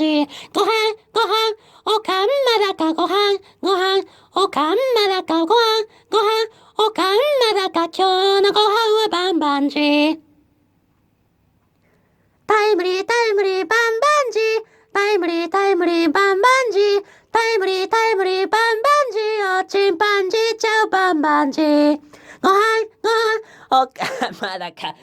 ジ。ご飯、ご飯、おかんまだかご飯、ご飯、おかんまだかご飯、ご飯、おかんまだか今日のご飯はバンバンジー。タイムリータイムリーバンバンジー。タイムリータイムリーバンバンジー。タイムリータイムリーバンバンジー。おチンパンジーちゃうバンバンジー。ご飯、ご飯、おかんまだか